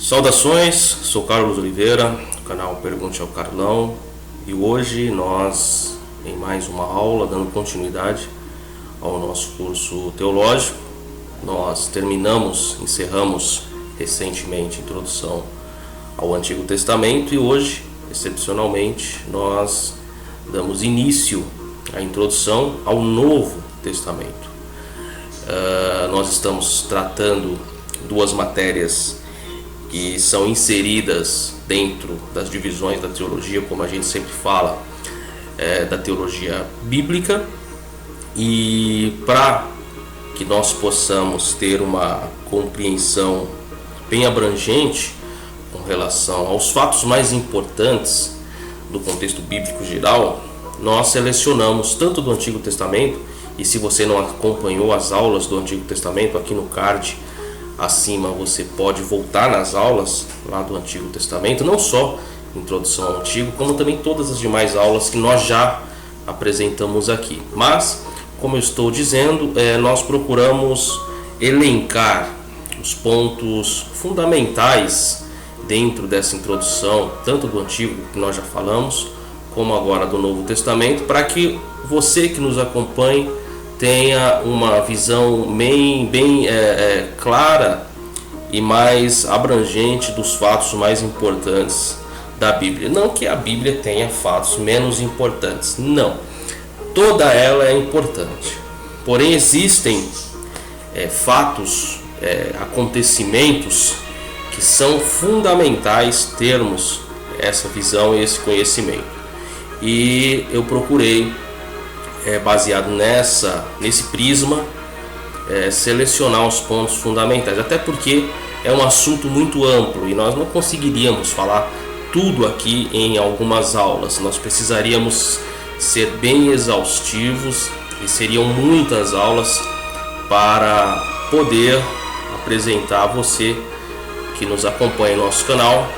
Saudações, sou Carlos Oliveira, do canal Pergunte ao Carlão, e hoje nós, em mais uma aula, dando continuidade ao nosso curso teológico, nós encerramos recentemente a introdução ao Antigo Testamento e hoje, excepcionalmente, nós damos início à introdução ao Novo Testamento. Nós estamos tratando duas matérias que são inseridas dentro das divisões da teologia, como a gente sempre fala, da teologia bíblica, e para que nós possamos ter uma compreensão bem abrangente com relação aos fatos mais importantes do contexto bíblico geral, nós selecionamos tanto do Antigo Testamento, e se você não acompanhou as aulas do Antigo Testamento, aqui no card acima você pode voltar nas aulas lá do Antigo Testamento, não só introdução ao Antigo, como também todas as demais aulas que nós já apresentamos aqui. Mas, como eu estou dizendo, nós procuramos elencar os pontos fundamentais dentro dessa introdução, tanto do Antigo, que nós já falamos, como agora do Novo Testamento, para que você que nos acompanhe tenha uma visão bem clara e mais abrangente dos fatos mais importantes da Bíblia. Não que a Bíblia tenha fatos menos importantes, não. Toda ela é importante. Porém, existem fatos, acontecimentos que são fundamentais termos essa visão e esse conhecimento. E eu procurei, baseado nesse prisma, selecionar os pontos fundamentais, até porque é um assunto muito amplo e nós não conseguiríamos falar tudo aqui em algumas aulas. Nós precisaríamos ser bem exaustivos e seriam muitas aulas para poder apresentar a você que nos acompanha em nosso canal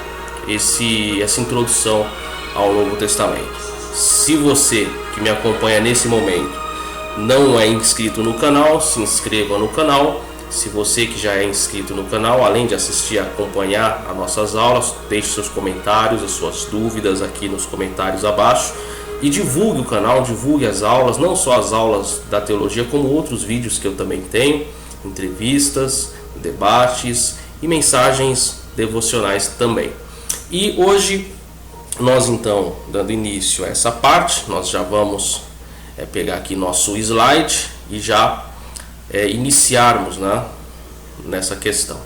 essa introdução ao Novo Testamento. Se você que me acompanha nesse momento não é inscrito no canal, se inscreva no canal. Se você que já é inscrito no canal, além de assistir e acompanhar as nossas aulas, deixe seus comentários, as suas dúvidas aqui nos comentários abaixo e divulgue o canal, divulgue as aulas, não só as aulas da teologia, como outros vídeos que eu também tenho, entrevistas, debates e mensagens devocionais também. E hoje nós, então, dando início a essa parte, nós já vamos pegar aqui nosso slide e já iniciarmos, nessa questão.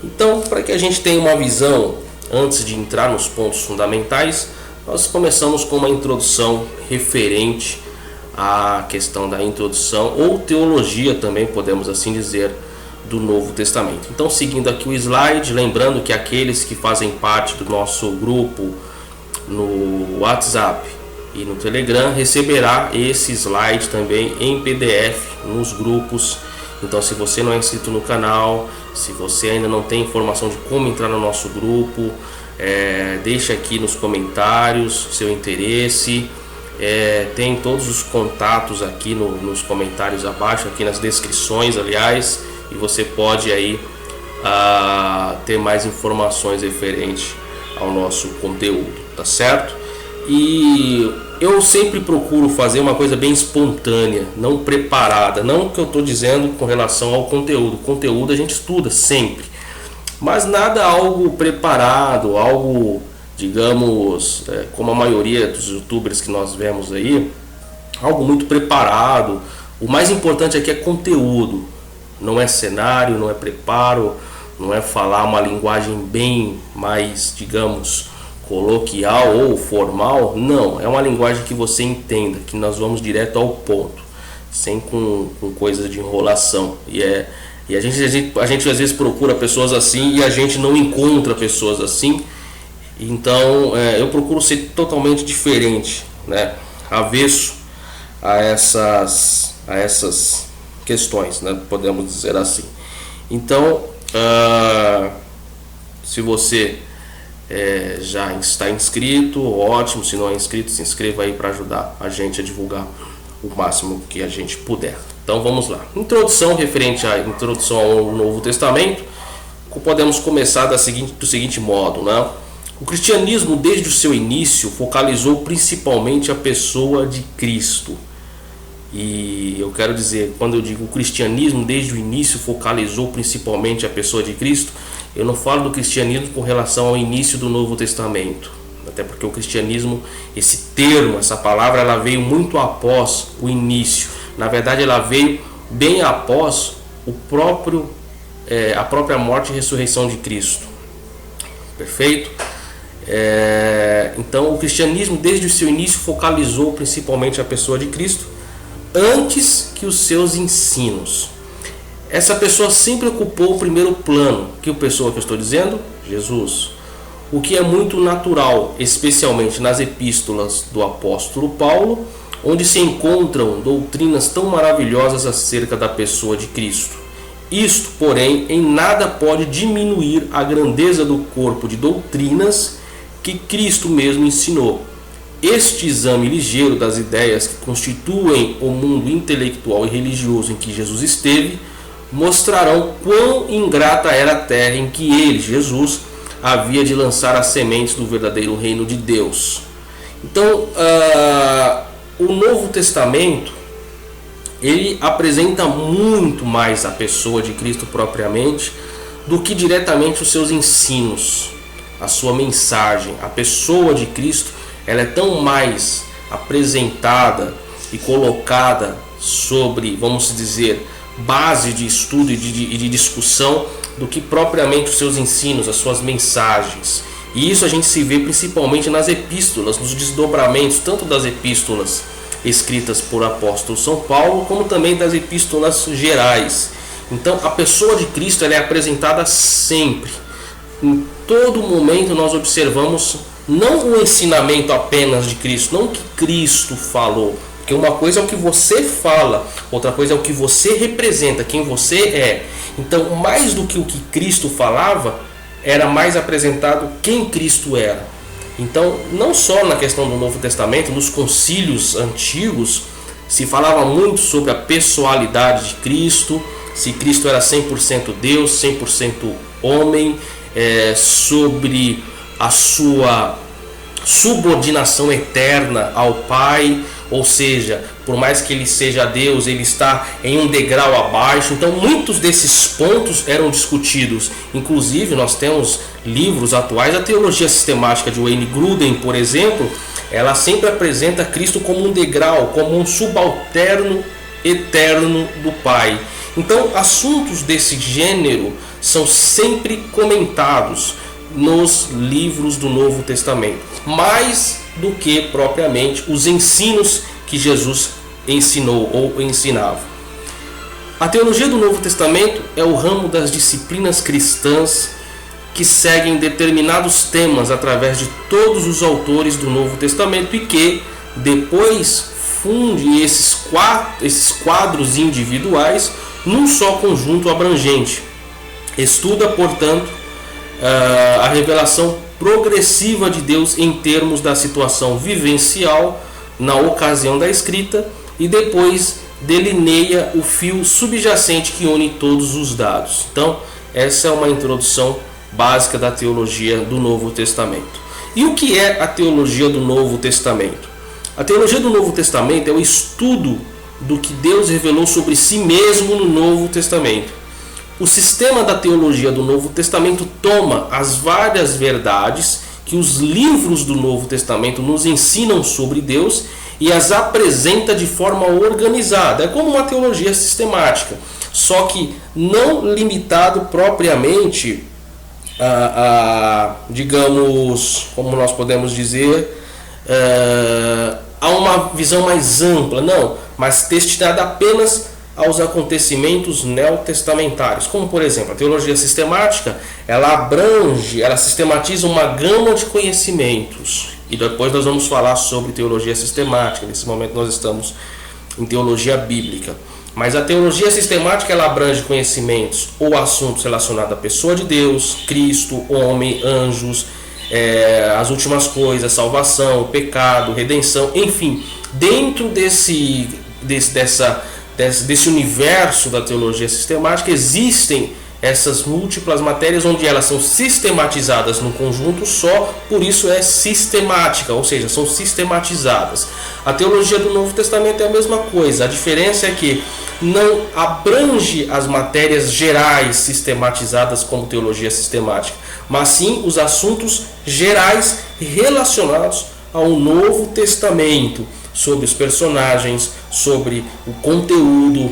Então, para que a gente tenha uma visão, antes de entrar nos pontos fundamentais, nós começamos com uma introdução referente à questão da introdução, ou teologia também, podemos assim dizer, do Novo Testamento. Então, seguindo aqui o slide, lembrando que aqueles que fazem parte do nosso grupo no WhatsApp e no Telegram receberá esse slide também em PDF nos grupos. Então, se você não é inscrito no canal, se você ainda não tem informação de como entrar no nosso grupo, deixa aqui nos comentários seu interesse. Tem todos os contatos aqui nos comentários abaixo, aqui nas descrições, aliás, e você pode aí ter mais informações referentes ao nosso conteúdo, tá certo? E eu sempre procuro fazer uma coisa bem espontânea, não preparada, não que eu estou dizendo com relação ao conteúdo. Conteúdo a gente estuda sempre, mas nada algo preparado, algo, digamos, como a maioria dos youtubers que nós vemos aí, algo muito preparado. O mais importante aqui é conteúdo, não é cenário, não é preparo, não é falar uma linguagem bem mais, digamos, coloquial ou formal. Não, é uma linguagem que você entenda, que nós vamos direto ao ponto, sem com coisas de enrolação. E a gente às vezes procura pessoas assim e a gente não encontra pessoas assim. Então eu procuro ser totalmente diferente, avesso a essas questões, podemos dizer assim. Então, se você já está inscrito, ótimo. Se não é inscrito, se inscreva aí para ajudar a gente a divulgar o máximo que a gente puder. Então vamos lá. Introdução referente à introdução ao Novo Testamento, podemos começar do seguinte modo, né? O cristianismo, desde o seu início, focalizou principalmente a pessoa de Cristo. E eu quero dizer, quando eu digo o cristianismo, desde o início, focalizou principalmente a pessoa de Cristo, eu não falo do cristianismo com relação ao início do Novo Testamento. Até porque o cristianismo, esse termo, essa palavra, ela veio muito após o início. Na verdade, ela veio bem após a própria morte e ressurreição de Cristo. Perfeito? Então, o cristianismo, desde o seu início, focalizou principalmente a pessoa de Cristo antes que os seus ensinos. Essa pessoa sempre ocupou o primeiro plano. Que pessoa que eu estou dizendo? Jesus. O que é muito natural, especialmente nas epístolas do apóstolo Paulo, onde se encontram doutrinas tão maravilhosas acerca da pessoa de Cristo. Isto, porém, em nada pode diminuir a grandeza do corpo de doutrinas que Cristo mesmo ensinou. Este exame ligeiro das ideias que constituem o mundo intelectual e religioso em que Jesus esteve mostrarão quão ingrata era a terra em que ele, Jesus, havia de lançar as sementes do verdadeiro reino de Deus. Então, o Novo Testamento, ele apresenta muito mais a pessoa de Cristo propriamente do que diretamente os seus ensinos, a sua mensagem. A pessoa de Cristo, ela é tão mais apresentada e colocada sobre, vamos dizer, base de estudo e de discussão do que propriamente os seus ensinos, as suas mensagens. E isso a gente se vê principalmente nas epístolas, nos desdobramentos, tanto das epístolas escritas por apóstolo São Paulo, como também das epístolas gerais. Então, a pessoa de Cristo, ela é apresentada sempre. Em todo momento nós observamos não o ensinamento apenas de Cristo, não o que Cristo falou. Porque uma coisa é o que você fala, outra coisa é o que você representa, quem você é. Então, mais do que o que Cristo falava, era mais apresentado quem Cristo era. Então, não só na questão do Novo Testamento, nos concílios antigos, se falava muito sobre a pessoalidade de Cristo, se Cristo era 100% Deus, 100% homem, sobre a sua subordinação eterna ao Pai, ou seja, por mais que ele seja Deus, ele está em um degrau abaixo. Então muitos desses pontos eram discutidos. Inclusive nós temos livros atuais, a teologia sistemática de Wayne Grudem, por exemplo, ela sempre apresenta Cristo como um degrau, como um subalterno eterno do Pai. Então assuntos desse gênero são sempre comentados nos livros do Novo Testamento, mais do que propriamente os ensinos que Jesus ensinou ou ensinava. A teologia do Novo Testamento é o ramo das disciplinas cristãs que seguem determinados temas através de todos os autores do Novo Testamento e que depois funde esses quadros individuais num só conjunto abrangente. Estuda, portanto, a revelação progressiva de Deus em termos da situação vivencial na ocasião da escrita e depois delineia o fio subjacente que une todos os dados. Então, essa é uma introdução básica da teologia do Novo Testamento. E o que é a teologia do Novo Testamento? A teologia do Novo Testamento é o estudo do que Deus revelou sobre si mesmo no Novo Testamento. O sistema da teologia do Novo Testamento toma as várias verdades que os livros do Novo Testamento nos ensinam sobre Deus e as apresenta de forma organizada. É como uma teologia sistemática, só que não limitado propriamente digamos, como nós podemos dizer, a uma visão mais ampla, não, mas destinada apenas aos acontecimentos neotestamentários, como por exemplo a teologia sistemática, ela sistematiza uma gama de conhecimentos, e depois nós vamos falar sobre teologia sistemática. Nesse momento nós estamos em teologia bíblica, mas a teologia sistemática ela abrange conhecimentos ou assuntos relacionados à pessoa de Deus, Cristo, homem, anjos, as últimas coisas, salvação, pecado, redenção, enfim, dentro desse universo da teologia sistemática existem essas múltiplas matérias, onde elas são sistematizadas num conjunto só, por isso é sistemática, ou seja, são sistematizadas. A teologia do Novo Testamento é a mesma coisa, a diferença é que não abrange as matérias gerais sistematizadas como teologia sistemática, mas sim os assuntos gerais relacionados ao Novo Testamento, sobre os personagens, sobre o conteúdo,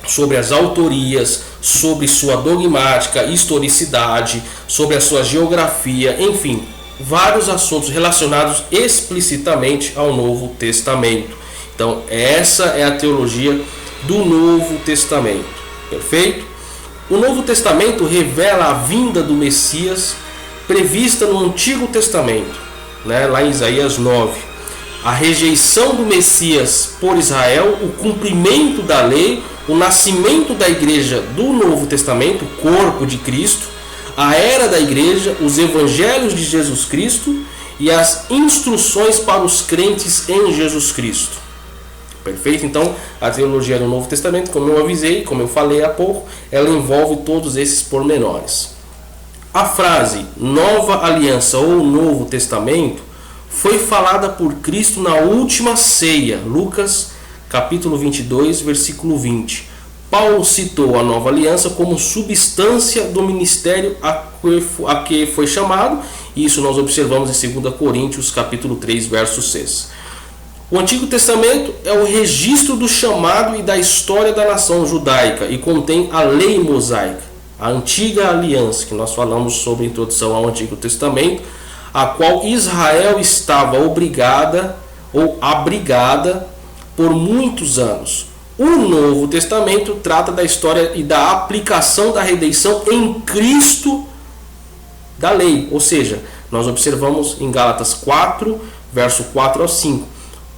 sobre as autorias, sobre sua dogmática, historicidade, sobre a sua geografia, enfim, vários assuntos relacionados explicitamente ao Novo Testamento. Então, essa é a teologia do Novo Testamento, perfeito? O Novo Testamento revela a vinda do Messias prevista no Antigo Testamento, né? Lá em Isaías 9. A rejeição do Messias por Israel, o cumprimento da lei, o nascimento da igreja do Novo Testamento, o corpo de Cristo, a era da igreja, os evangelhos de Jesus Cristo e as instruções para os crentes em Jesus Cristo. Perfeito? Então, a teologia do Novo Testamento, como eu avisei, como eu falei há pouco, ela envolve todos esses pormenores. A frase Nova Aliança ou Novo Testamento foi falada por Cristo na última ceia, Lucas capítulo 22, versículo 20. Paulo citou a nova aliança como substância do ministério a que foi chamado, e isso nós observamos em 2 Coríntios capítulo 3, verso 6. O Antigo Testamento é o registro do chamado e da história da nação judaica e contém a lei mosaica, a antiga aliança, que nós falamos sobre a introdução ao Antigo Testamento, a qual Israel estava obrigada ou abrigada por muitos anos. O Novo Testamento trata da história e da aplicação da redenção em Cristo da lei. Ou seja, nós observamos em Gálatas 4, verso 4 ao 5,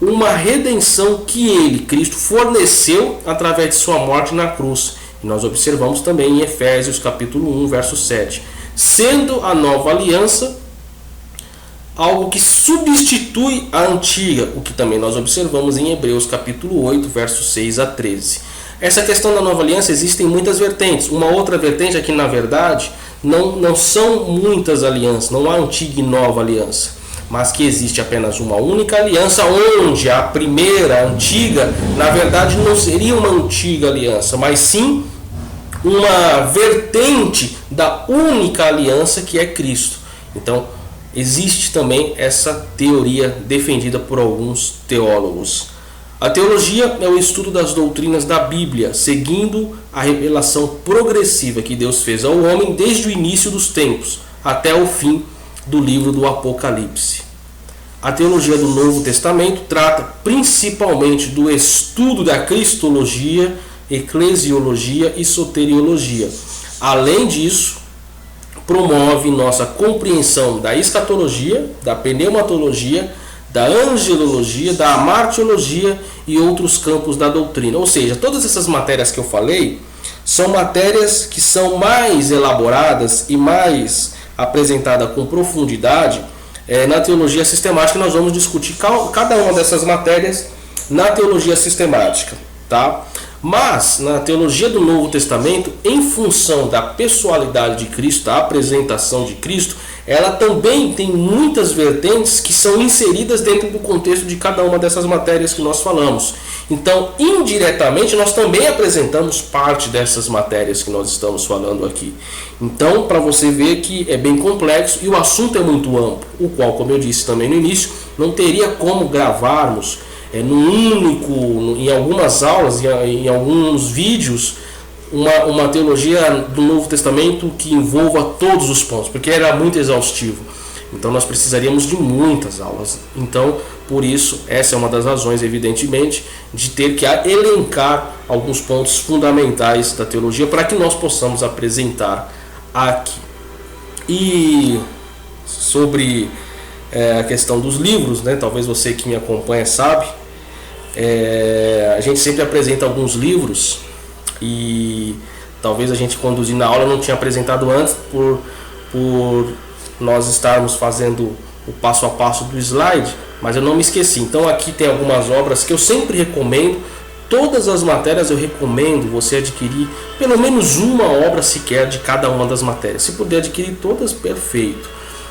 uma redenção que ele, Cristo, forneceu através de sua morte na cruz. E nós observamos também em Efésios capítulo 1, verso 7. Sendo a nova aliança algo que substitui a antiga, o que também nós observamos em Hebreus capítulo 8, versos 6 a 13. Essa questão da nova aliança existem muitas vertentes. Uma outra vertente é que, na verdade, não são muitas alianças, não há antiga e nova aliança, mas que existe apenas uma única aliança, onde a primeira, a antiga, na verdade não seria uma antiga aliança, mas sim uma vertente da única aliança que é Cristo. Então, existe também essa teoria defendida por alguns teólogos. A teologia é o estudo das doutrinas da Bíblia, seguindo a revelação progressiva que Deus fez ao homem desde o início dos tempos até o fim do livro do Apocalipse. A teologia do Novo Testamento trata principalmente do estudo da cristologia, eclesiologia e soteriologia. Além disso, promove nossa compreensão da escatologia, da pneumatologia, da angelologia, da amartiologia e outros campos da doutrina. Ou seja, todas essas matérias que eu falei são matérias que são mais elaboradas e mais apresentadas com profundidade na teologia sistemática. Nós vamos discutir cada uma dessas matérias na teologia sistemática, tá? Mas, na teologia do Novo Testamento, em função da pessoalidade de Cristo, da apresentação de Cristo, ela também tem muitas vertentes que são inseridas dentro do contexto de cada uma dessas matérias que nós falamos. Então, indiretamente, nós também apresentamos parte dessas matérias que nós estamos falando aqui. Então, para você ver que é bem complexo e o assunto é muito amplo, o qual, como eu disse também no início, não teria como gravarmos em algumas aulas, em alguns vídeos, uma teologia do Novo Testamento que envolva todos os pontos, porque era muito exaustivo. Então nós precisaríamos de muitas aulas. Então, por isso, essa é uma das razões, evidentemente, de ter que elencar alguns pontos fundamentais da teologia para que nós possamos apresentar aqui. E sobre a questão dos livros, né? Talvez você que me acompanha sabe, a gente sempre apresenta alguns livros e talvez a gente conduzindo na aula não tinha apresentado antes por nós estarmos fazendo o passo a passo do slide, mas eu não me esqueci. Então aqui tem algumas obras que eu sempre recomendo. todas as matérias eu recomendo você adquirir pelo menos uma obra sequer de cada uma das matérias. Se puder adquirir todas, perfeito.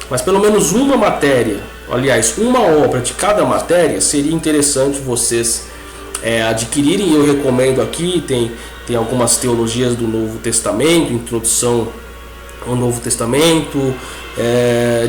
Mas pelo menos uma matéria, aliás, uma obra de cada matéria, seria interessante vocês adquirirem. Eu recomendo aqui, tem algumas teologias do Novo Testamento, introdução ao Novo Testamento,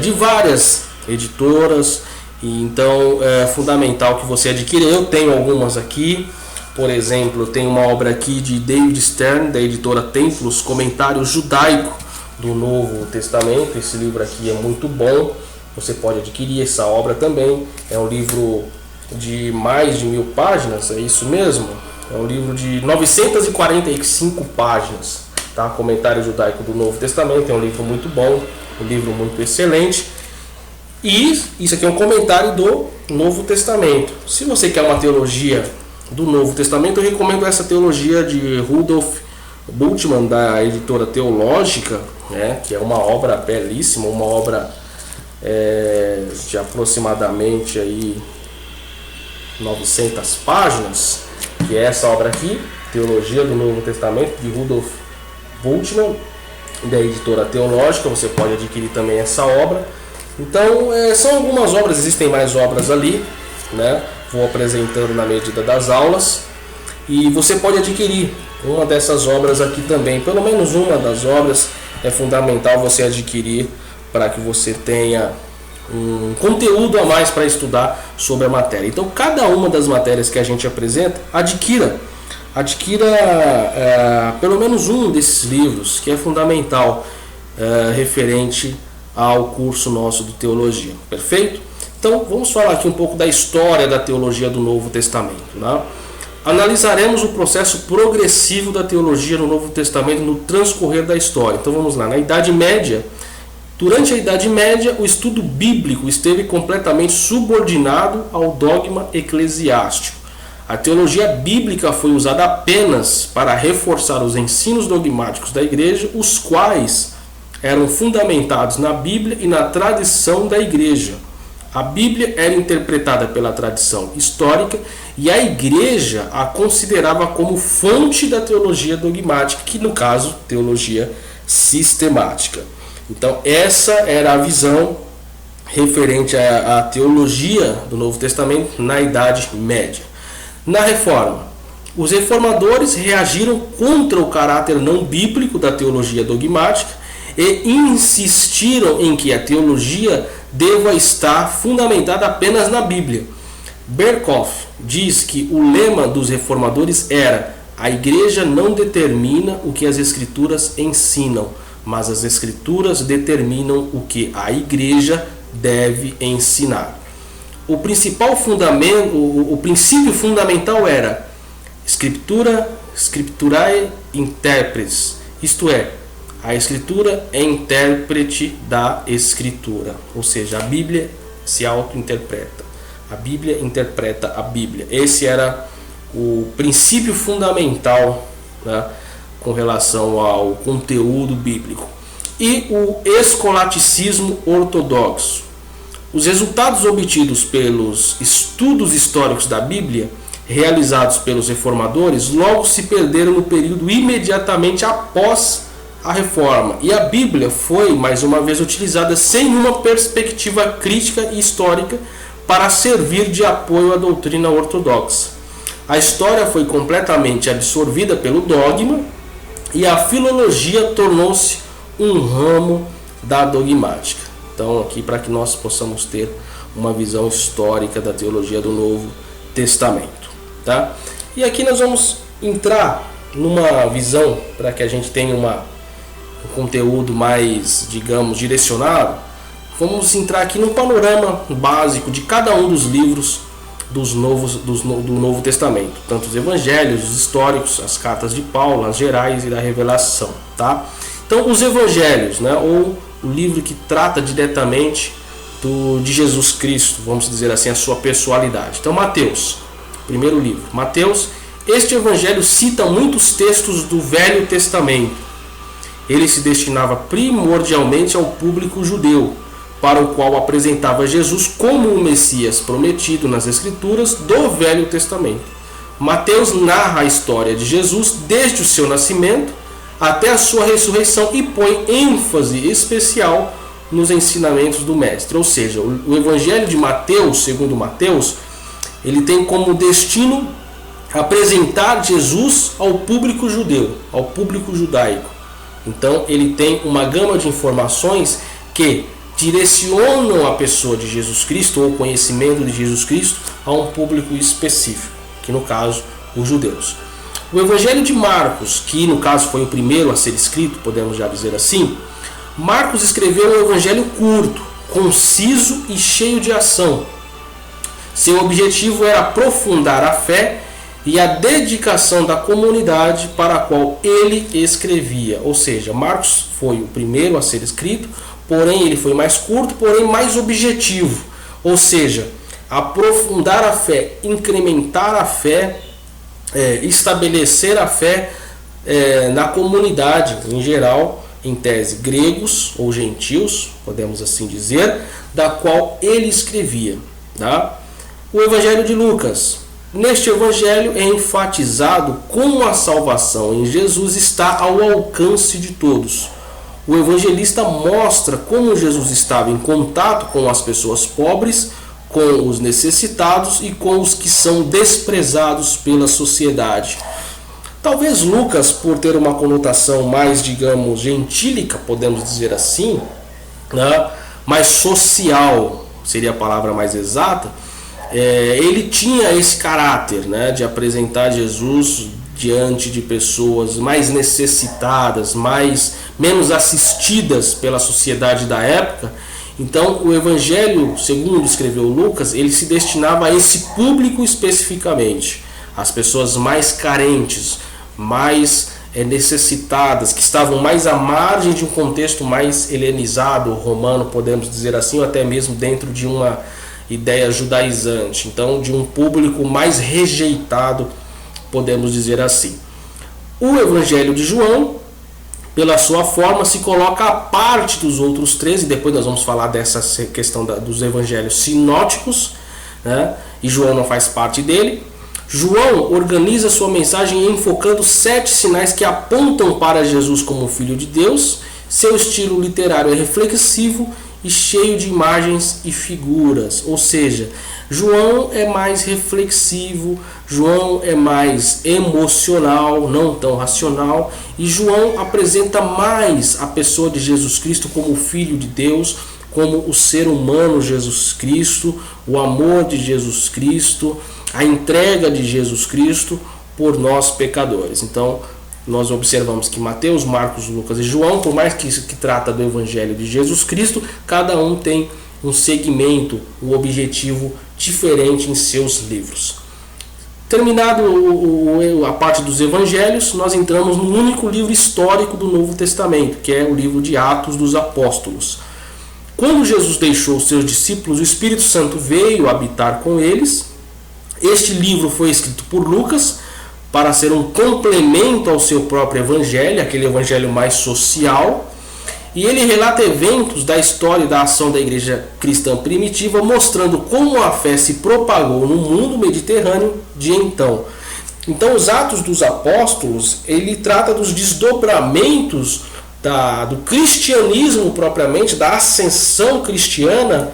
de várias editoras. Então é fundamental que você adquira. Eu tenho algumas aqui, por exemplo, eu tenho uma obra aqui de David Stern, da editora Templos, Comentário Judaico do Novo Testamento. Esse livro aqui é muito bom, você pode adquirir essa obra também. É um livro de mais de 1000 páginas, é isso mesmo? É um livro de 945 páginas, tá? Comentário Judaico do Novo Testamento, é um livro muito bom, um livro muito excelente. E isso aqui é um comentário do Novo Testamento. Se você quer uma teologia do Novo Testamento, eu recomendo essa teologia de Rudolf Bultmann, da editora Teológica, que é uma obra belíssima, uma obra de aproximadamente aí 900 páginas, que é essa obra aqui, Teologia do Novo Testamento, de Rudolf Bultmann, da editora Teológica. Você pode adquirir também essa obra. Então, são algumas obras, existem mais obras ali, né? Vou apresentando na medida das aulas, e você pode adquirir uma dessas obras aqui também. Pelo menos uma das obras é fundamental você adquirir para que você tenha um conteúdo a mais para estudar sobre a matéria. Então, cada uma das matérias que a gente apresenta, adquira pelo menos um desses livros, que é fundamental, referente ao curso nosso de teologia. Perfeito? Então, vamos falar aqui um pouco da história da teologia do Novo Testamento, né? Analisaremos o processo progressivo da teologia no Novo Testamento no transcorrer da história. Então vamos lá. Na Idade Média, durante a Idade Média, o estudo bíblico esteve completamente subordinado ao dogma eclesiástico. A teologia bíblica foi usada apenas para reforçar os ensinos dogmáticos da igreja, os quais eram fundamentados na Bíblia e na tradição da igreja. A Bíblia era interpretada pela tradição histórica e a igreja a considerava como fonte da teologia dogmática, que no caso, teologia sistemática. Então essa era a visão referente à teologia do Novo Testamento na Idade Média. Na Reforma, os reformadores reagiram contra o caráter não bíblico da teologia dogmática e insistiram em que a teologia deva estar fundamentada apenas na Bíblia. Berkhoff diz que o lema dos reformadores era: a igreja não determina o que as escrituras ensinam, mas as escrituras determinam o que a igreja deve ensinar. O principal fundamento, o princípio fundamental era scripturae interpretes, isto é, a escritura é intérprete da escritura, ou seja, a Bíblia se auto-interpreta. A Bíblia interpreta a Bíblia. Esse era o princípio fundamental, né, com relação ao conteúdo bíblico. E o escolasticismo ortodoxo. Os resultados obtidos pelos estudos históricos da Bíblia, realizados pelos reformadores, logo se perderam no período imediatamente após a Reforma, e a Bíblia foi mais uma vez utilizada sem uma perspectiva crítica e histórica para servir de apoio à doutrina ortodoxa. A história foi completamente absorvida pelo dogma e a filologia tornou-se um ramo da dogmática. Então, aqui para que nós possamos ter uma visão histórica da teologia do Novo Testamento, tá? E aqui nós vamos entrar numa visão para que a gente tenha um conteúdo mais, digamos, direcionado. Vamos entrar aqui no panorama básico de cada um dos livros do Novo Testamento, tanto os evangelhos, os históricos, as cartas de Paulo, as gerais e da revelação, tá? Então, os evangelhos, né, ou o livro que trata diretamente de Jesus Cristo, vamos dizer assim, a sua pessoalidade. Então, Mateus, primeiro livro. Mateus, este evangelho cita muitos textos do Velho Testamento. Ele se destinava primordialmente ao público judeu, para o qual apresentava Jesus como o Messias prometido nas Escrituras do Velho Testamento. Mateus narra a história de Jesus desde o seu nascimento até a sua ressurreição e põe ênfase especial nos ensinamentos do mestre. Ou seja, o evangelho de Mateus, segundo Mateus, ele tem como destino apresentar Jesus ao público judeu, ao público judaico. Então ele tem uma gama de informações que direcionam a pessoa de Jesus Cristo, ou o conhecimento de Jesus Cristo, a um público específico, que no caso, os judeus. O Evangelho de Marcos, que no caso foi o primeiro a ser escrito, podemos já dizer assim, Marcos escreveu um evangelho curto, conciso e cheio de ação. Seu objetivo era aprofundar a fé e a dedicação da comunidade para a qual ele escrevia. Ou seja, Marcos foi o primeiro a ser escrito, porém ele foi mais curto, porém mais objetivo. Ou seja, aprofundar a fé, incrementar a fé, estabelecer a fé na comunidade em geral, em tese gregos ou gentios, podemos assim dizer, da qual ele escrevia. Tá? O Evangelho de Lucas. Neste Evangelho é enfatizado como a salvação em Jesus está ao alcance de todos. O evangelista mostra como Jesus estava em contato com as pessoas pobres, com os necessitados e com os que são desprezados pela sociedade. Talvez Lucas, por ter uma conotação mais, digamos, gentílica, podemos dizer assim, né, mais social, seria a palavra mais exata, ele tinha esse caráter, né, de apresentar Jesus diante de pessoas mais necessitadas, menos assistidas pela sociedade da época. Então o evangelho, segundo escreveu Lucas, ele se destinava a esse público especificamente, as pessoas mais carentes, mais necessitadas, que estavam mais à margem de um contexto mais helenizado, romano, podemos dizer assim, ou até mesmo dentro de uma ideia judaizante, então de um público mais rejeitado, podemos dizer assim. O Evangelho de João, pela sua forma, se coloca à parte dos outros três, e depois nós vamos falar dessa questão dos evangelhos sinóticos, né? E João não faz parte dele. João organiza sua mensagem enfocando 7 sinais que apontam para Jesus como Filho de Deus. Seu estilo literário é reflexivo e cheio de imagens e figuras, ou seja, João é mais reflexivo, João é mais emocional, não tão racional, e João apresenta mais a pessoa de Jesus Cristo como Filho de Deus, como o ser humano Jesus Cristo, o amor de Jesus Cristo, a entrega de Jesus Cristo por nós pecadores. Então, nós observamos que Mateus, Marcos, Lucas e João, por mais que trata do Evangelho de Jesus Cristo, cada um tem um segmento, um objetivo diferente em seus livros. Terminado a parte dos Evangelhos, nós entramos no único livro histórico do Novo Testamento, que é o livro de Atos dos Apóstolos. Quando Jesus deixou seus discípulos, o Espírito Santo veio habitar com eles. Este livro foi escrito por Lucas para ser um complemento ao seu próprio evangelho, aquele evangelho mais social, e ele relata eventos da história e da ação da igreja cristã primitiva, mostrando como a fé se propagou no mundo mediterrâneo de então. Então, os Atos dos Apóstolos, ele trata dos desdobramentos do cristianismo propriamente, da ascensão cristiana,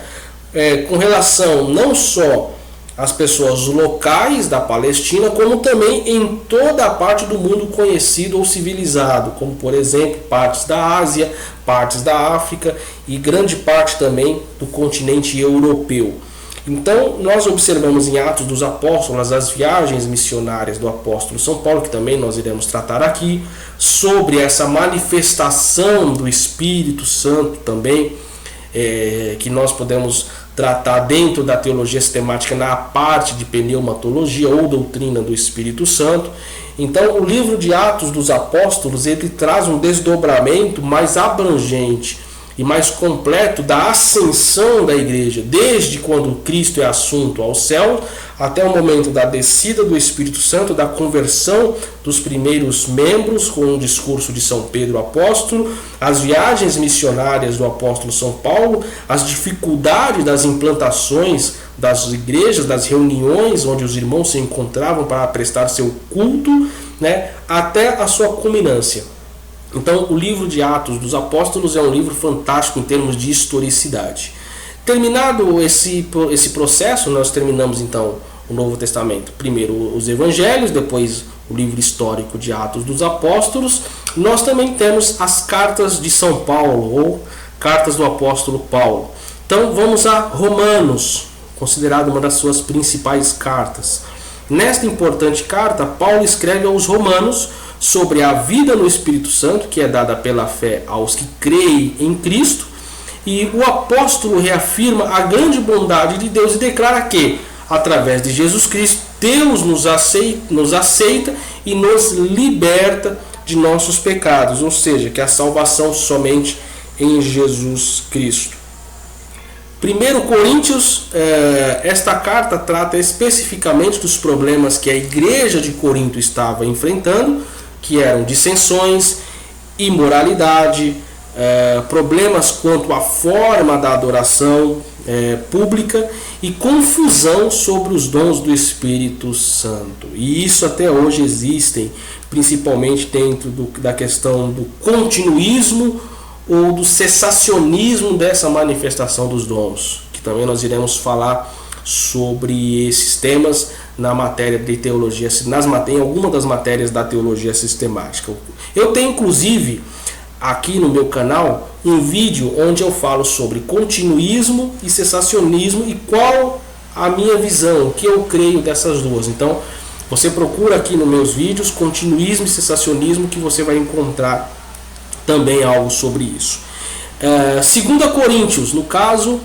com relação não só as pessoas locais da Palestina, como também em toda a parte do mundo conhecido ou civilizado, como por exemplo partes da Ásia, partes da África e grande parte também do continente europeu. Então nós observamos em Atos dos Apóstolos as viagens missionárias do apóstolo São Paulo, que também nós iremos tratar aqui, sobre essa manifestação do Espírito Santo também, que nós podemos tratar dentro da teologia sistemática na parte de pneumatologia ou doutrina do Espírito Santo. Então o livro de Atos dos Apóstolos, ele traz um desdobramento mais abrangente e mais completo da ascensão da igreja, desde quando Cristo é assunto ao céu até o momento da descida do Espírito Santo, da conversão dos primeiros membros com o discurso de São Pedro apóstolo, as viagens missionárias do apóstolo São Paulo, as dificuldades das implantações das igrejas, das reuniões onde os irmãos se encontravam para prestar seu culto, né, até a sua culminância. Então, o livro de Atos dos Apóstolos é um livro fantástico em termos de historicidade. Terminado esse processo, nós terminamos então o Novo Testamento. Primeiro os Evangelhos, depois o livro histórico de Atos dos Apóstolos. Nós também temos as cartas de São Paulo, ou cartas do apóstolo Paulo. Então vamos a Romanos, considerado uma das suas principais cartas. Nesta importante carta, Paulo escreve aos romanos sobre a vida no Espírito Santo, que é dada pela fé aos que creem em Cristo, e o apóstolo reafirma a grande bondade de Deus e declara que, através de Jesus Cristo, Deus nos aceita e nos liberta de nossos pecados, ou seja, que a salvação somente em Jesus Cristo. 1 Coríntios, esta carta trata especificamente dos problemas que a igreja de Corinto estava enfrentando, que eram dissensões, imoralidade, problemas quanto à forma da adoração pública e confusão sobre os dons do Espírito Santo. E isso até hoje existem, principalmente dentro da questão do continuismo ou do cessacionismo dessa manifestação dos dons, que também nós iremos falar sobre esses temas na matéria de teologia, em alguma das matérias da teologia sistemática. Eu tenho inclusive aqui no meu canal um vídeo onde eu falo sobre continuismo e cessacionismo e qual a minha visão, o que eu creio dessas duas. Então você procura aqui nos meus vídeos continuismo e cessacionismo, que você vai encontrar também algo sobre isso. 2 Coríntios, no caso,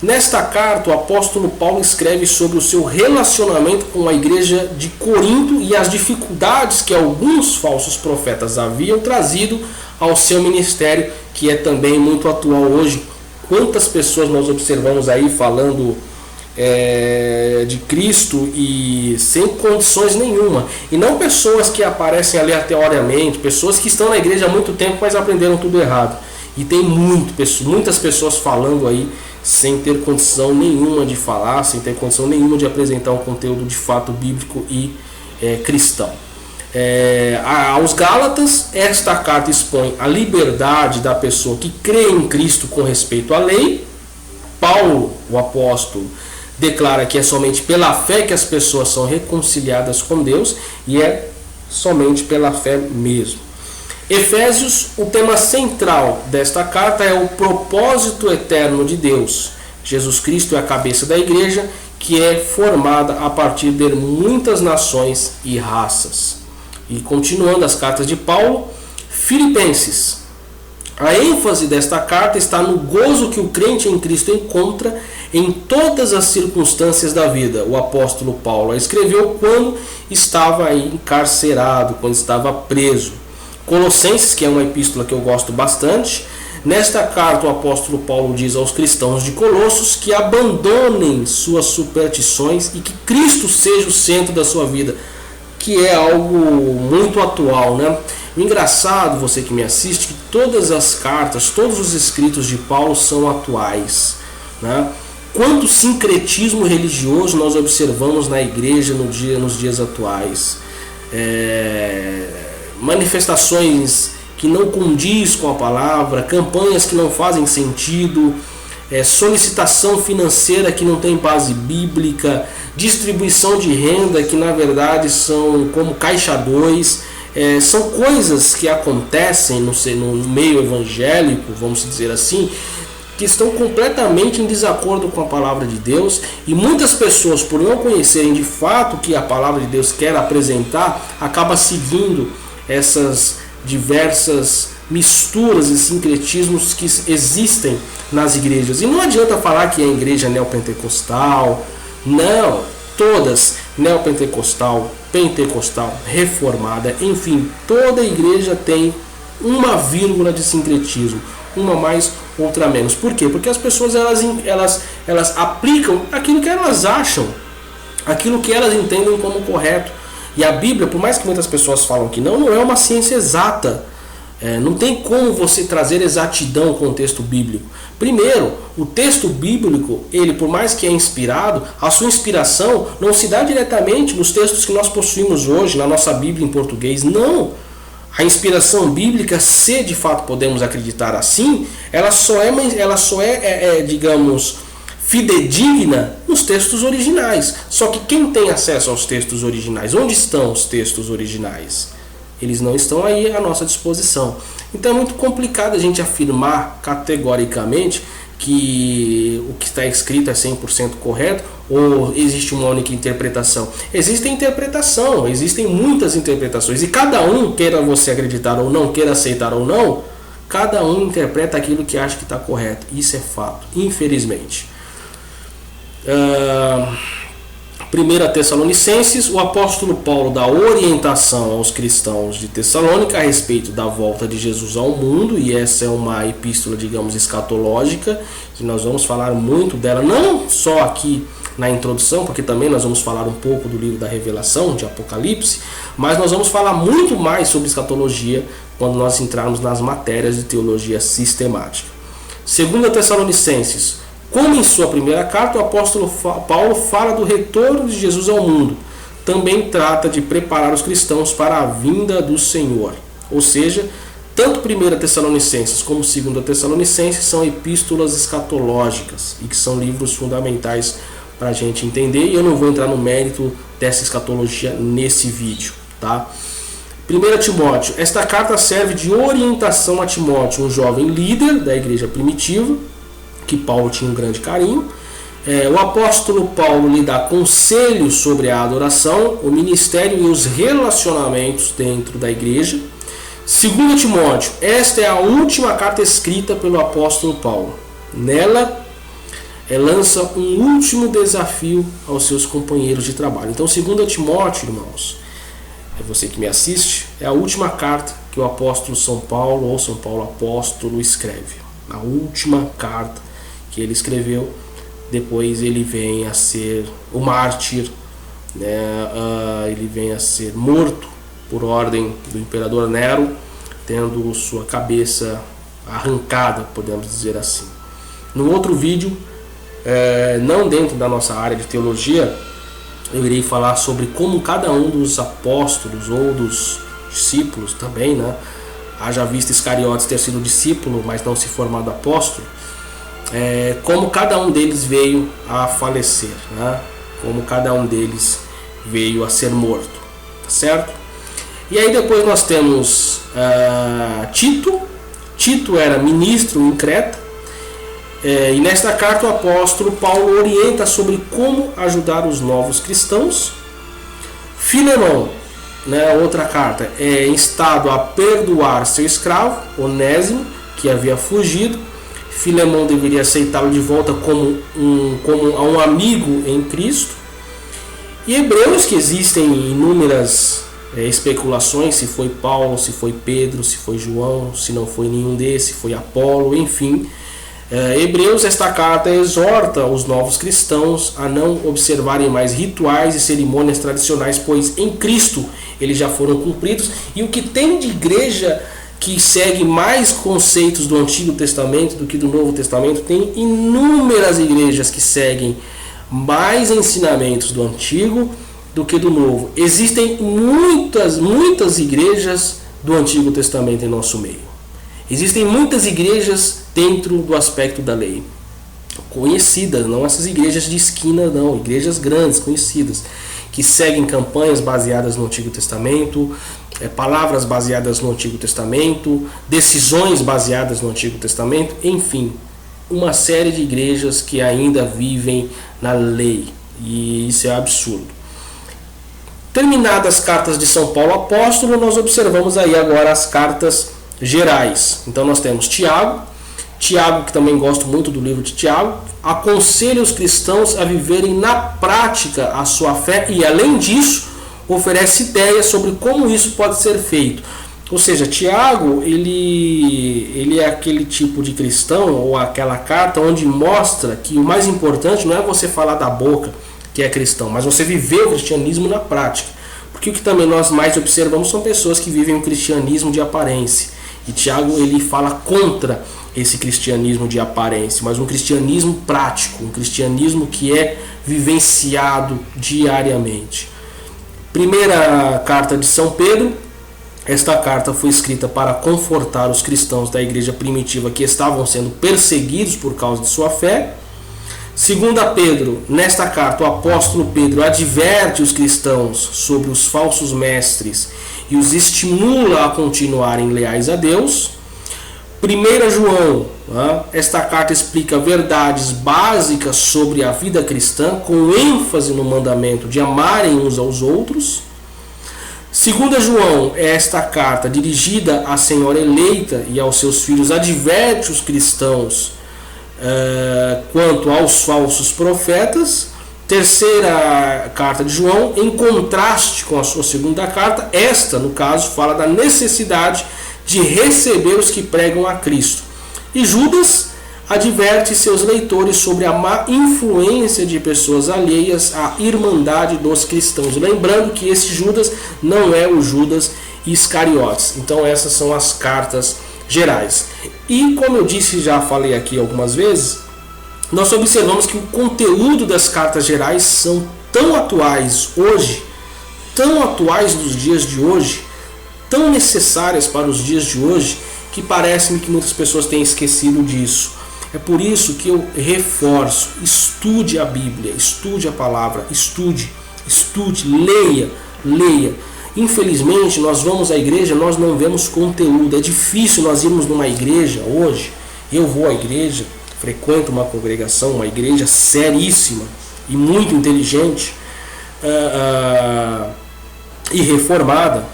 nesta carta o apóstolo Paulo escreve sobre o seu relacionamento com a igreja de Corinto e as dificuldades que alguns falsos profetas haviam trazido ao seu ministério, que é também muito atual hoje. Quantas pessoas nós observamos aí falando de Cristo e sem condições nenhuma, e não pessoas que aparecem aleatoriamente, pessoas que estão na igreja há muito tempo, mas aprenderam tudo errado. E tem muitas pessoas falando aí sem ter condição nenhuma de falar, sem ter condição nenhuma de apresentar um conteúdo de fato bíblico e cristão. Aos Gálatas, esta carta expõe a liberdade da pessoa que crê em Cristo com respeito à lei. Paulo, o apóstolo, declara que é somente pela fé que as pessoas são reconciliadas com Deus, e é somente pela fé mesmo. Efésios, o tema central desta carta é o propósito eterno de Deus. Jesus Cristo é a cabeça da igreja, que é formada a partir de muitas nações e raças. E continuando as cartas de Paulo, Filipenses. A ênfase desta carta está no gozo que o crente em Cristo encontra em todas as circunstâncias da vida. O apóstolo Paulo a escreveu quando estava encarcerado, quando estava preso. Colossenses, que é uma epístola que eu gosto bastante. Nesta carta o apóstolo Paulo diz aos cristãos de Colossos que abandonem suas superstições e que Cristo seja o centro da sua vida, que é algo muito atual, né? O engraçado, você que me assiste, que todas as cartas, todos os escritos de Paulo são atuais, né? Quanto sincretismo religioso nós observamos na igreja nos dias atuais. Manifestações que não condiz com a palavra, campanhas que não fazem sentido, solicitação financeira que não tem base bíblica, distribuição de renda que na verdade são como caixa 2, são coisas que acontecem no meio evangélico, vamos dizer assim, que estão completamente em desacordo com a palavra de Deus, e muitas pessoas, por não conhecerem de fato o que a palavra de Deus quer apresentar, acabam seguindo essas diversas misturas e sincretismos que existem nas igrejas. E não adianta falar que a igreja neopentecostal, não, todas, neopentecostal, pentecostal, reformada, enfim, toda igreja tem uma vírgula de sincretismo, uma mais, outra menos. Por quê? Porque as pessoas elas aplicam aquilo que elas acham aquilo que elas entendem como correto. E a Bíblia, por mais que muitas pessoas falam que não é uma ciência exata. Não tem como você trazer exatidão com o texto bíblico. Primeiro, o texto bíblico, ele, por mais que é inspirado, a sua inspiração não se dá diretamente nos textos que nós possuímos hoje na nossa Bíblia em português. Não! A inspiração bíblica, se de fato podemos acreditar assim, ela só é, digamos, fidedigna nos textos originais. Só que quem tem acesso aos textos originais? Onde estão os textos originais? Eles não estão aí à nossa disposição. Então é muito complicado a gente afirmar categoricamente que o que está escrito é 100% correto ou existe uma única interpretação. Existe interpretação, existem muitas interpretações e cada um, queira você acreditar ou não, queira aceitar ou não, cada um interpreta aquilo que acha que está correto. Isso é fato, infelizmente. 1 Tessalonicenses, o apóstolo Paulo dá orientação aos cristãos de Tessalônica a respeito da volta de Jesus ao mundo, e essa é uma epístola, digamos, escatológica, e nós vamos falar muito dela, não só aqui na introdução, porque também nós vamos falar um pouco do livro da Revelação, de Apocalipse, mas nós vamos falar muito mais sobre escatologia quando nós entrarmos nas matérias de teologia sistemática. 2 Tessalonicenses, como em sua primeira carta, o apóstolo Paulo fala do retorno de Jesus ao mundo. Também trata de preparar os cristãos para a vinda do Senhor. Ou seja, tanto 1 Tessalonicenses como 2 Tessalonicenses são epístolas escatológicas e que são livros fundamentais para a gente entender. E eu não vou entrar no mérito dessa escatologia nesse vídeo, tá? 1 Timóteo. Esta carta serve de orientação a Timóteo, um jovem líder da igreja primitiva, que Paulo tinha um grande carinho. O apóstolo Paulo lhe dá conselhos sobre a adoração, o ministério e os relacionamentos dentro da igreja. 2 Timóteo, esta é a última carta escrita pelo apóstolo Paulo. Nela, lança um último desafio aos seus companheiros de trabalho. Então, 2 Timóteo, irmãos, é você que me assiste, é a última carta que o apóstolo São Paulo, ou São Paulo apóstolo, escreve. A última carta que ele escreveu. Depois ele vem a ser o mártir, né? Ele vem a ser morto por ordem do imperador Nero, tendo sua cabeça arrancada, podemos dizer assim. No outro vídeo, não dentro da nossa área de teologia, eu irei falar sobre como cada um dos apóstolos ou dos discípulos também, né? Haja visto Iscariotes ter sido discípulo, mas não se formado apóstolo, como cada um deles veio a falecer, né? Como cada um deles veio a ser morto, tá certo? E aí depois nós temos Tito. Tito era ministro em Creta, e nesta carta o apóstolo Paulo orienta sobre como ajudar os novos cristãos. Filemão, né, outra carta, é instado a perdoar seu escravo, Onésimo, que havia fugido. Filemão deveria aceitá-lo de volta como um amigo em Cristo. E Hebreus, que existem inúmeras especulações, se foi Paulo, se foi Pedro, se foi João, se não foi nenhum desses, se foi Apolo, enfim. Hebreus, esta carta exorta os novos cristãos a não observarem mais rituais e cerimônias tradicionais, pois em Cristo eles já foram cumpridos. E o que tem de igreja que segue mais conceitos do Antigo Testamento do que do Novo Testamento, tem inúmeras igrejas que seguem mais ensinamentos do Antigo do que do Novo. Existem muitas igrejas do Antigo Testamento em nosso meio. Existem muitas igrejas dentro do aspecto da lei, conhecidas, não essas igrejas de esquina, não, igrejas grandes, conhecidas, que seguem campanhas baseadas no Antigo Testamento, palavras baseadas no Antigo Testamento, decisões baseadas no Antigo Testamento, enfim, uma série de igrejas que ainda vivem na lei, e isso é absurdo. Terminadas as cartas de São Paulo apóstolo, nós observamos aí agora as cartas gerais. Então nós temos Tiago, que também gosto muito do livro de Tiago, aconselha os cristãos a viverem na prática a sua fé e, além disso, oferece ideias sobre como isso pode ser feito. Ou seja, Tiago, ele é aquele tipo de cristão, ou aquela carta onde mostra que o mais importante não é você falar da boca, que é cristão, mas você viveu o cristianismo na prática. Porque o que também nós mais observamos são pessoas que vivem o cristianismo de aparência. E Tiago ele fala contra esse cristianismo de aparência, mas um cristianismo prático, um cristianismo que é vivenciado diariamente. Primeira carta de São Pedro. Esta carta foi escrita para confortar os cristãos da igreja primitiva que estavam sendo perseguidos por causa de sua fé. Segunda Pedro, nesta carta o apóstolo Pedro adverte os cristãos sobre os falsos mestres e os estimula a continuarem leais a Deus. 1 João, esta carta explica verdades básicas sobre a vida cristã, com ênfase no mandamento de amarem uns aos outros. 2 João, esta carta dirigida à senhora eleita e aos seus filhos, adverte os cristãos quanto aos falsos profetas. Terceira carta de João, em contraste com a sua segunda carta, esta, no caso, fala da necessidade de receber os que pregam a Cristo. E Judas adverte seus leitores sobre a má influência de pessoas alheias à irmandade dos cristãos. Lembrando que esse Judas não é o Judas Iscariotes. Então essas são as cartas gerais. E como eu disse, já falei aqui algumas vezes, nós observamos que o conteúdo das cartas gerais são tão atuais hoje, tão atuais nos dias de hoje, tão necessárias para os dias de hoje, que parece-me que muitas pessoas têm esquecido disso. É por isso que eu reforço: estude a Bíblia, estude a palavra, estude, leia. Infelizmente, nós vamos à igreja, nós não vemos conteúdo. É difícil nós irmos numa igreja hoje. Eu vou à igreja, frequento uma congregação, uma igreja seríssima e muito inteligente e reformada.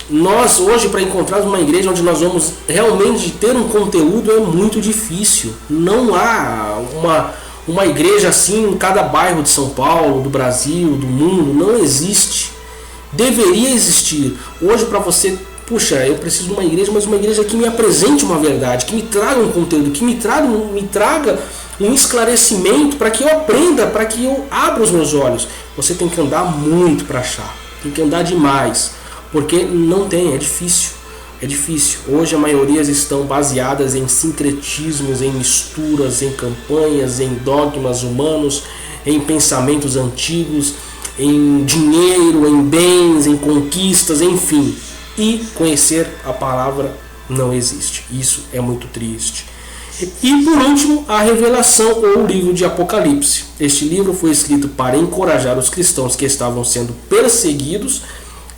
Nós hoje, para encontrarmos uma igreja onde nós vamos realmente ter um conteúdo, é muito difícil. Não há uma igreja assim em cada bairro de São Paulo, do Brasil, do mundo. Não existe. Deveria existir. Hoje, para você, puxa, eu preciso de uma igreja, mas uma igreja que me apresente uma verdade, que me traga um conteúdo, que me traga um esclarecimento para que eu aprenda, para que eu abra os meus olhos. Você tem que andar muito para achar. Tem que andar demais. Porque não tem, é difícil. É difícil. Hoje a maioria estão baseadas em sincretismos, em misturas, em campanhas, em dogmas humanos, em pensamentos antigos, em dinheiro, em bens, em conquistas, enfim. E conhecer a palavra não existe. Isso é muito triste. E por último, a Revelação, ou o livro de Apocalipse. Este livro foi escrito para encorajar os cristãos que estavam sendo perseguidos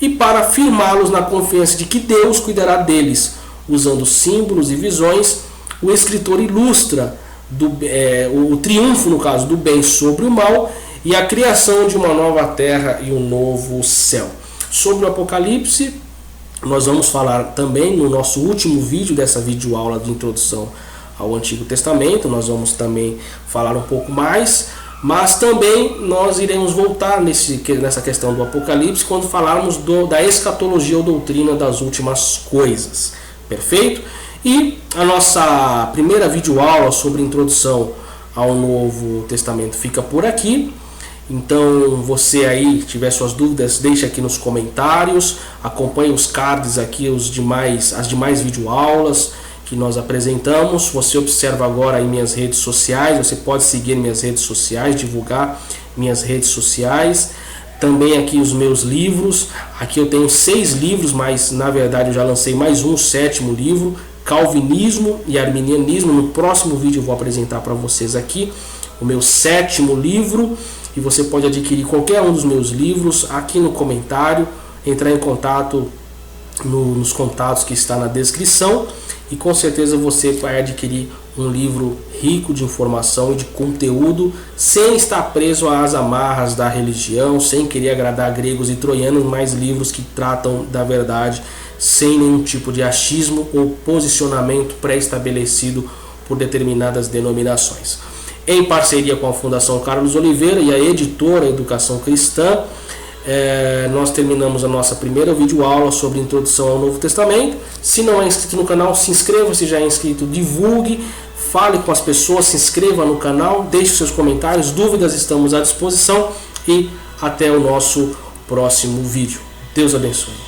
e para firmá-los na confiança de que Deus cuidará deles. Usando símbolos e visões, o escritor ilustra o triunfo, no caso, do bem sobre o mal e a criação de uma nova terra e um novo céu. Sobre o Apocalipse, nós vamos falar também no nosso último vídeo dessa videoaula de introdução ao Antigo Testamento. Nós vamos também falar um pouco mais, mas também nós iremos voltar nessa questão do Apocalipse quando falarmos da escatologia ou doutrina das últimas coisas. Perfeito? E a nossa primeira videoaula sobre introdução ao Novo Testamento fica por aqui. Então, você aí que tiver suas dúvidas, deixe aqui nos comentários, acompanhe os cards aqui, as demais videoaulas que nós apresentamos. Você observa agora em minhas redes sociais, você pode seguir minhas redes sociais, divulgar minhas redes sociais. Também aqui os meus livros, aqui eu tenho 6 livros, mas na verdade eu já lancei mais um, 7º livro, Calvinismo e Arminianismo. No próximo vídeo eu vou apresentar para vocês aqui o meu 7º livro. E você pode adquirir qualquer um dos meus livros aqui no comentário, entrar em contato nos contatos que está na descrição, e com certeza você vai adquirir um livro rico de informação e de conteúdo, sem estar preso às amarras da religião, sem querer agradar gregos e troianos, mas livros que tratam da verdade sem nenhum tipo de achismo ou posicionamento pré-estabelecido por determinadas denominações. Em parceria com a Fundação Carlos Oliveira e a editora Educação Cristã, nós terminamos a nossa primeira videoaula sobre introdução ao Novo Testamento. Se não é inscrito no canal, se inscreva. Se já é inscrito, divulgue, fale com as pessoas, se inscreva no canal, deixe seus comentários, dúvidas, estamos à disposição e até o nosso próximo vídeo. Deus abençoe.